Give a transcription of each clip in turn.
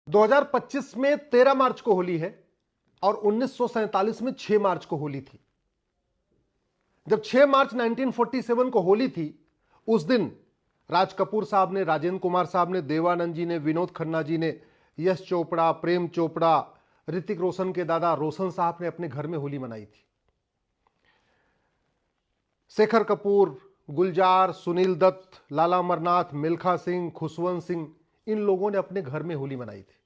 2025 में 13 मार्च को होली है और 1947 में 6 मार्च को होली थी। जब 6 मार्च 1947 को होली थी, उस दिन राज कपूर साहब ने, राजेंद्र कुमार साहब ने, देवानंद जी ने, विनोद खन्ना जी ने, यश चोपड़ा, प्रेम चोपड़ा, ऋतिक रोशन के दादा रोशन साहब ने अपने घर में होली मनाई थी। शेखर कपूर, गुलजार, सुनील दत्त, लाला अमरनाथ, मिल्खा सिंह, खुशवंत सिंह, इन लोगों ने अपने घर में होली मनाई थी।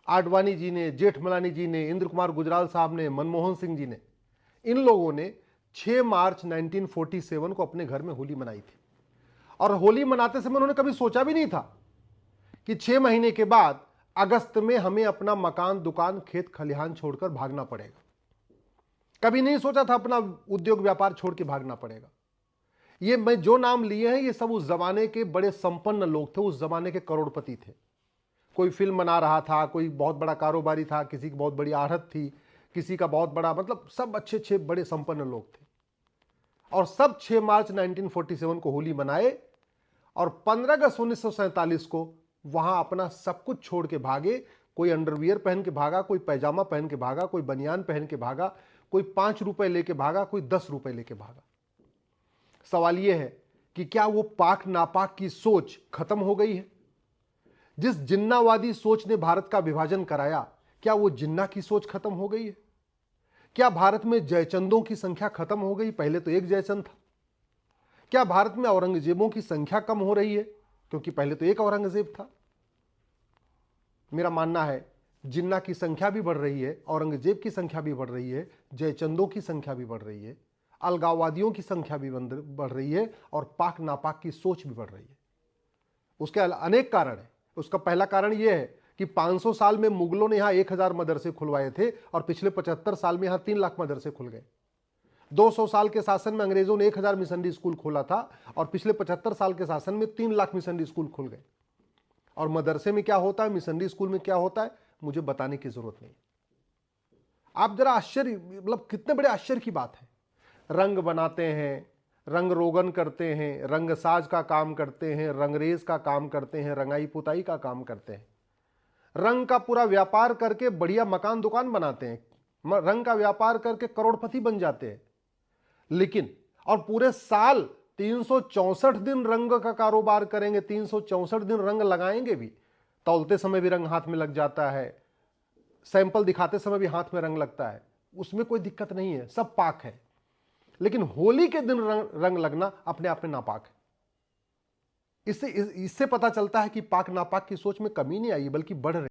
आडवाणी जी ने, जेठमलानी जी ने, इंद्र कुमार गुजराल साहब ने, मनमोहन सिंह जी ने, इन लोगों ने 6 मार्च 1947 को अपने घर में होली मनाई थी। और होली मनाते समय उन्होंने कभी सोचा भी नहीं था कि 6 महीने के बाद अगस्त में हमें अपना मकान, दुकान, खेत खलिहान छोड़कर भागना पड़ेगा। कभी नहीं सोचा था अपना उद्योग व्यापार छोड़ के भागना पड़ेगा। ये मैं जो नाम लिए हैं, ये सब उस जमाने के बड़े संपन्न लोग थे, उस जमाने के करोड़पति थे। कोई फिल्म बना रहा था, कोई बहुत बड़ा कारोबारी था, किसी की बहुत बड़ी आहत थी, किसी का बहुत बड़ा, मतलब सब अच्छे अच्छे बड़े संपन्न लोग थे। और सब 6 मार्च 1947 को होली मनाए और 15 अगस्त 1947 को वहां अपना सब कुछ छोड़ के भागे। कोई अंडरवियर पहन के भागा, कोई पैजामा पहन के भागा, कोई बनियान पहन के भागा, कोई 5 रुपए लेके भागा, कोई 10 रुपए लेके भागा। सवाल यह है कि क्या वो पाक नापाक की सोच खत्म हो गई है? जिस जिन्नावादी सोच ने भारत का विभाजन कराया, क्या वो जिन्ना की सोच खत्म हो गई है? क्या भारत में जयचंदों की संख्या खत्म हो गई? पहले तो एक जयचंद था। क्या भारत में औरंगजेबों की संख्या कम हो रही है? क्योंकि पहले तो एक औरंगजेब था। मेरा मानना है जिन्ना की संख्या भी बढ़ रही है, औरंगजेब की संख्या भी बढ़ रही है, जयचंदों की संख्या भी बढ़ रही है, अलगाववादियों की संख्या भी बढ़ रही है और पाक नापाक की सोच भी बढ़ रही है। उसके अनेक कारण है। उसका पहला कारण यह है कि 500 साल में मुगलों ने यहां 1000 मदरसे खुलवाए थे और पिछले 75 साल में यहां 3 लाख मदरसे खुल गए। 200 साल के शासन में अंग्रेजों ने 1000 मिशनरी स्कूल खोला था और पिछले 75 साल के शासन में 3 लाख मिशनरी स्कूल खुल गए। और मदरसे में क्या होता है, मिशनरी स्कूल में क्या होता है, मुझे बताने की जरूरत नहीं। आप जरा आश्चर्य, मतलब कितने बड़े आश्चर्य की बात है। रंग बनाते हैं, रंग रोगन करते हैं, रंग साज का काम करते हैं, रंगरेज का काम करते हैं, रंगाई पुताई का काम करते हैं, रंग का पूरा व्यापार करके बढ़िया मकान दुकान बनाते हैं, रंग का व्यापार करके करोड़पति बन जाते हैं। लेकिन और पूरे साल 364 दिन रंग का कारोबार करेंगे, 364 दिन रंग लगाएंगे भी, तौलते समय भी रंग हाथ में लग जाता है, सैंपल दिखाते समय भी हाथ में रंग लगता है, उसमें कोई दिक्कत नहीं है, सब पाक है। लेकिन होली के दिन रंग लगना अपने आप में नापाक है। इससे पता चलता है कि पाक नापाक की सोच में कमी नहीं आई, बल्कि बढ़ रही।